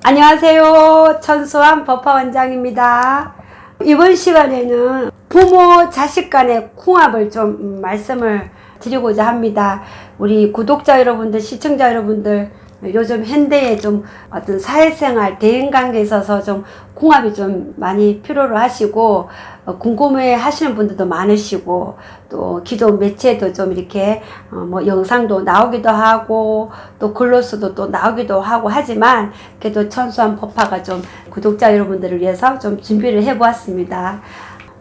안녕하세요. 천수환 법화원장입니다. 이번 시간에는 부모 자식 간의 궁합을 좀 말씀을 드리고자 합니다. 우리 구독자 여러분들, 시청자 여러분들, 요즘 현대에 좀 어떤 사회생활, 대인관계에 있어서 좀 궁합이 좀 많이 필요로 하시고, 궁금해 하시는 분들도 많으시고, 또 기존 매체도 좀 이렇게 뭐 영상도 나오기도 하고, 또 글로서도 또 나오기도 하고 하지만, 그래도 천수환 법화가 좀 구독자 여러분들을 위해서 좀 준비를 해보았습니다.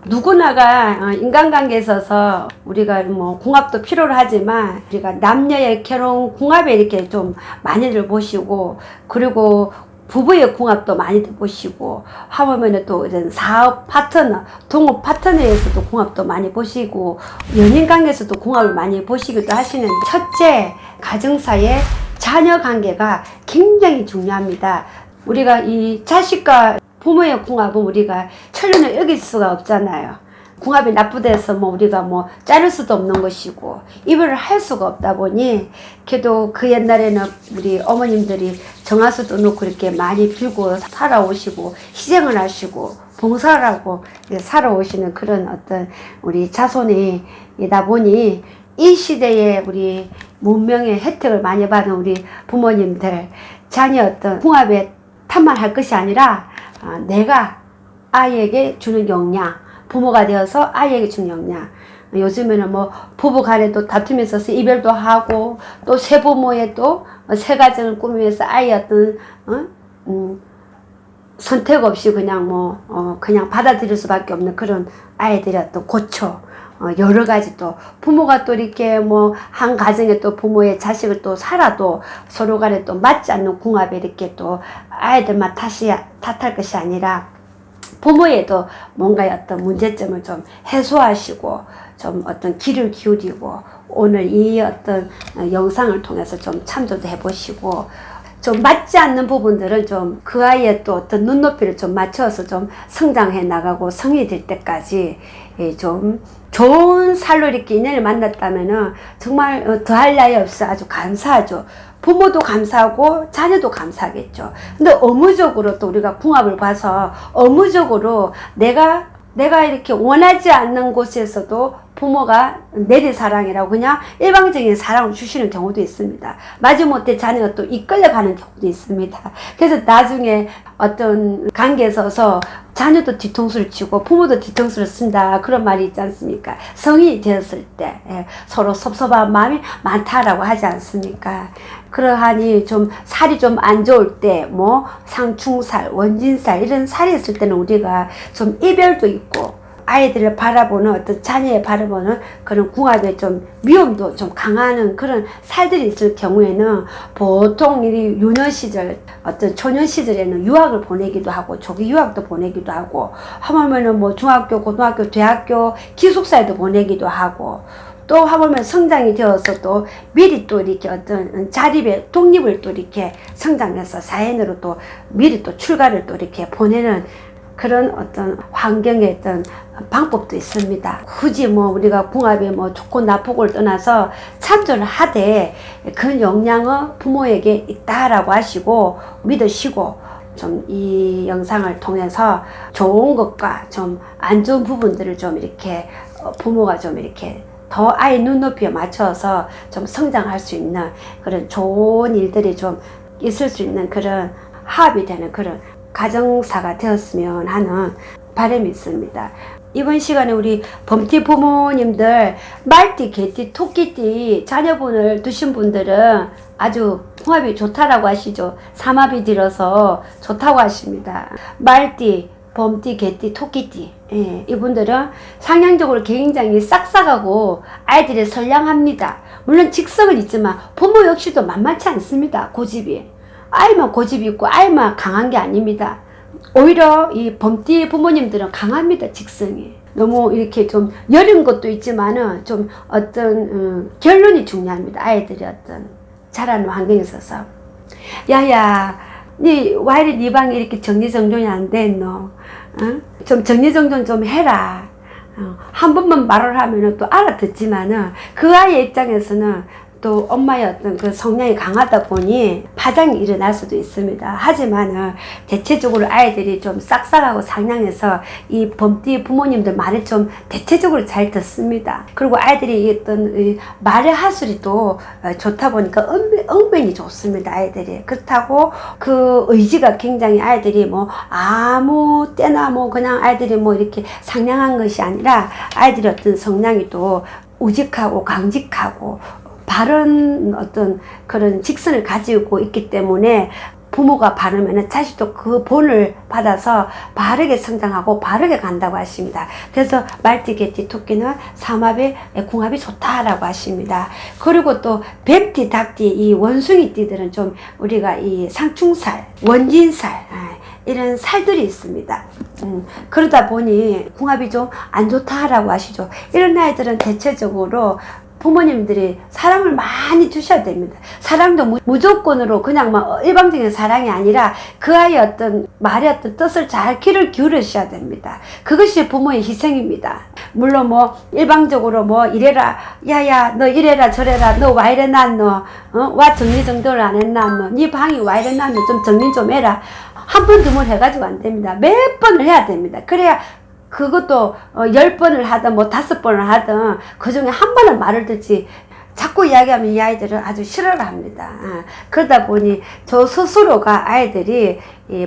누구나가 인간관계에 있어서 우리가 뭐 궁합도 필요로 하지만 우리가 남녀의 결혼 궁합에 이렇게 좀 많이들 보시고, 그리고 부부의 궁합도 많이들 보시고, 하물며 또 이런 사업 파트너, 동업 파트너에서도 궁합도 많이 보시고, 연인관계에서도 궁합을 많이 보시기도 하시는데, 첫째, 가정사의 자녀 관계가 굉장히 중요합니다. 우리가 이 자식과 부모의 궁합은 우리가 천륜을 여길 수가 없잖아요. 궁합이 나쁘대서 뭐 우리가 뭐 자를 수도 없는 것이고 이별을 할 수가 없다 보니, 그래도 그 옛날에는 우리 어머님들이 정화수도 놓고 이렇게 많이 빌고 살아오시고 희생을 하시고 봉사를 하고 살아오시는 그런 어떤 우리 자손이다 보니, 이 시대에 우리 문명의 혜택을 많이 받은 우리 부모님들, 자녀 어떤 궁합에 탓만할 것이 아니라 내가 아이에게 주는 영향, 부모가 되어서 아이에게 주는 영향. 요즘에는 뭐 부부 간에도 다툼이 있어서 이별도 하고, 또 새 부모의 또 새 가정을 꾸미면서 아이 어떤 선택 없이 그냥 그냥 받아들일 수밖에 없는 그런 아이들의 어떤 고초, 여러 가지, 또 부모가 또 이렇게 뭐 한 가정에 또 부모의 자식을 또 살아도 서로 간에 또 맞지 않는 궁합에 이렇게 또 아이들만 탓할 것이 아니라 부모에도 뭔가 어떤 문제점을 좀 해소하시고 좀 어떤 귀를 기울이고, 오늘 이 어떤 영상을 통해서 좀 참조도 해보시고, 좀 맞지 않는 부분들은 좀 그 아이의 또 어떤 눈높이를 좀 맞춰서 좀 성장해 나가고 성이 될 때까지 좀 좋은 살로 이렇게 인연을 만났다면은 정말 더할 나위 없이 아주 감사하죠. 부모도 감사하고 자녀도 감사하겠죠. 근데 업무적으로 또 우리가 궁합을 봐서 업무적으로 내가 이렇게 원하지 않는 곳에서도 부모가 내리사랑이라고 그냥 일방적인 사랑을 주시는 경우도 있습니다. 마지못해 자녀가 또 이끌려가는 경우도 있습니다. 그래서 나중에 어떤 관계에 있어서 자녀도 뒤통수를 치고 부모도 뒤통수를 쓴다, 그런 말이 있지 않습니까? 성인이 되었을 때 서로 섭섭한 마음이 많다라고 하지 않습니까? 그러하니 좀 살이 좀 안 좋을 때 뭐 상충살, 원진살 이런 살이 있을 때는 우리가 좀 이별도 있고, 아이들을 바라보는 어떤 자녀에 바라보는 그런 궁합에 좀 미움도 좀 강하는 그런 살들이 있을 경우에는, 보통 이 유년 시절, 어떤 초년 시절에는 유학을 보내기도 하고 조기 유학도 보내기도 하고, 하물며는 뭐 중학교, 고등학교, 대학교 기숙사에도 보내기도 하고, 또 하물며 성장이 되어서 또 미리 또 이렇게 어떤 자립의 독립을 또 이렇게 성장해서 사회인으로 또 미리 또 출가를 또 이렇게 보내는 그런 어떤 환경의 어떤 방법도 있습니다. 굳이 뭐 우리가 궁합이 뭐 좋고 나쁘고를 떠나서 참조를 하되 그런 영향은 부모에게 있다라고 하시고 믿으시고, 좀 이 영상을 통해서 좋은 것과 좀 안 좋은 부분들을 좀 이렇게 부모가 좀 이렇게 더 아이 눈높이에 맞춰서 좀 성장할 수 있는 그런 좋은 일들이 좀 있을 수 있는 그런 합이 되는 그런 가정사가 되었으면 하는 바람이 있습니다. 이번 시간에 우리 범띠 부모님들, 말띠, 개띠, 토끼띠 자녀분을 두신 분들은 아주 궁합이 좋다라고 하시죠. 삼합이 들어서 좋다고 하십니다. 말띠, 범띠, 개띠, 토끼띠, 이분들은 상향적으로 굉장히 싹싹하고 아이들이 선량합니다. 물론 직성은 있지만 부모 역시도 만만치 않습니다. 고집이. 아이만 고집이 있고 아이만 강한 게 아닙니다. 오히려 이 범띠 부모님들은 강합니다. 직성이. 너무 이렇게 좀 여린 것도 있지만은 좀 어떤 결론이 중요합니다. 아이들이 어떤 자라는 환경에 있어서. 야야, 니 왜 이래 니 방에 이렇게 정리정돈이 안 됐노? 좀 정리정돈 좀 해라. 한 번만 말을 하면은 또 알아듣지만은 그 아이의 입장에서는 또 엄마의 어떤 그 성향이 강하다 보니 파장이 일어날 수도 있습니다. 하지만 대체적으로 아이들이 좀 싹싹하고 상냥해서 이 범띠 부모님들 말을 좀 대체적으로 잘 듣습니다. 그리고 아이들이 어떤 말의 하술이도 좋다 보니까 응변이 좋습니다. 아이들이. 그렇다고 그 의지가 굉장히 아이들이 뭐 아무 때나 뭐 그냥 아이들이 뭐 이렇게 상냥한 것이 아니라 아이들의 어떤 성향이 또 우직하고 강직하고 바른 어떤 그런 직선을 가지고 있기 때문에 부모가 바르면 자식도 그 본을 받아서 바르게 성장하고 바르게 간다고 하십니다. 그래서 말띠, 개띠, 토끼는 삼합이 궁합이 좋다라고 하십니다. 그리고 또 뱀띠, 닭띠, 이 원숭이 띠들은 좀 우리가 이 상충살, 원진살 이런 살들이 있습니다. 그러다 보니 궁합이 좀 안 좋다라고 하시죠. 이런 아이들은 대체적으로 부모님들이 사랑을 많이 주셔야 됩니다. 사랑도 무조건으로 그냥 막 일방적인 사랑이 아니라 그 아이의 어떤 말의 어떤 뜻을 잘 귀를 기울이셔야 됩니다. 그것이 부모의 희생입니다. 물론 뭐 일방적으로 뭐 이래라, 야야 너 이래라 저래라, 너 와 이래 놨노, 와 정리정돈을 안 했나, 네 방이 와 이래 놨노, 좀 정리 좀 해라. 한 번 두 번 해가지고 안 됩니다. 몇 번을 해야 됩니다. 그래야 그것도 10번을 하든 뭐 5번을 하든 그 중에 한 번은 말을 듣지, 자꾸 이야기하면 이 아이들은 아주 싫어를 합니다. 그러다 보니 저 스스로가 아이들이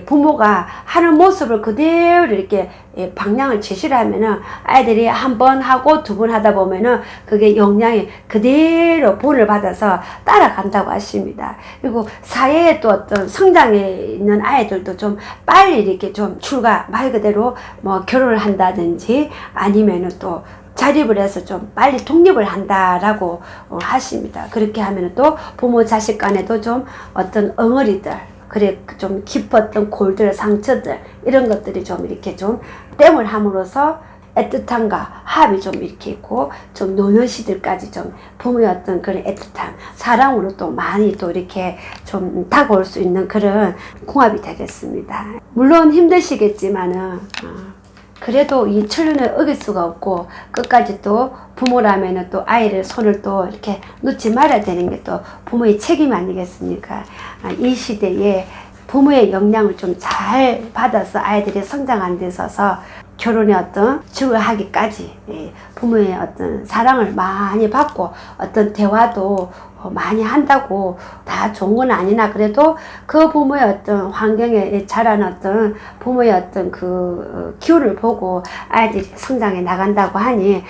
부모가 하는 모습을 그대로 이렇게 방향을 제시를 하면은 아이들이 한 번 하고 두 번 하다 보면은 그게 영향이 그대로 본을 받아서 따라간다고 하십니다. 그리고 사회에 또 어떤 성장에 있는 아이들도 좀 빨리 이렇게 좀 출가, 말 그대로 뭐 결혼을 한다든지 아니면은 또 자립을 해서 좀 빨리 독립을 한다라고 하십니다. 그렇게 하면 또 부모 자식 간에도 좀 어떤 엉어리들, 그래 좀 깊었던 골들, 상처들 이런 것들이 좀 이렇게 좀 땜을 함으로써 애틋함과 합이 좀 이렇게 있고 좀 노년 시들까지 좀 부모의 어떤 그런 애틋함, 사랑으로 또 많이 또 이렇게 좀 다가올 수 있는 그런 궁합이 되겠습니다. 물론 힘드시겠지만은 그래도 이 천륜을 어길 수가 없고 끝까지 또 부모라면은 또 아이를 손을 또 이렇게 놓지 말아야 되는 게 또 부모의 책임 아니겠습니까? 이 시대에 부모의 영향을 좀 잘 받아서 아이들이 성장하는 데 있어서 결혼의 어떤 주거하기까지 부모의 어떤 사랑을 많이 받고 어떤 대화도 많이 한다고 다 좋은 건 아니나 그래도 그 부모의 어떤 환경에 자란 어떤 부모의 어떤 그 기운을 보고 아이들이 성장해 나간다고 하니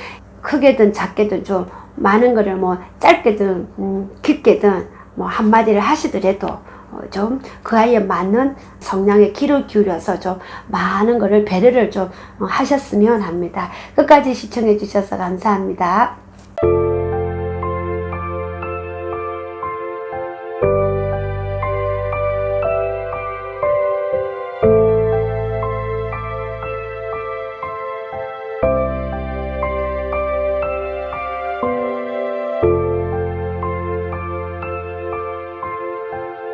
크게든 작게든 좀 많은 거를 뭐 짧게든 깊게든 뭐 한마디를 하시더라도 좀 그 아이에 맞는 성향에 귀를 기울여서 좀 많은 거를 배려를 좀 하셨으면 합니다. 끝까지 시청해 주셔서 감사합니다.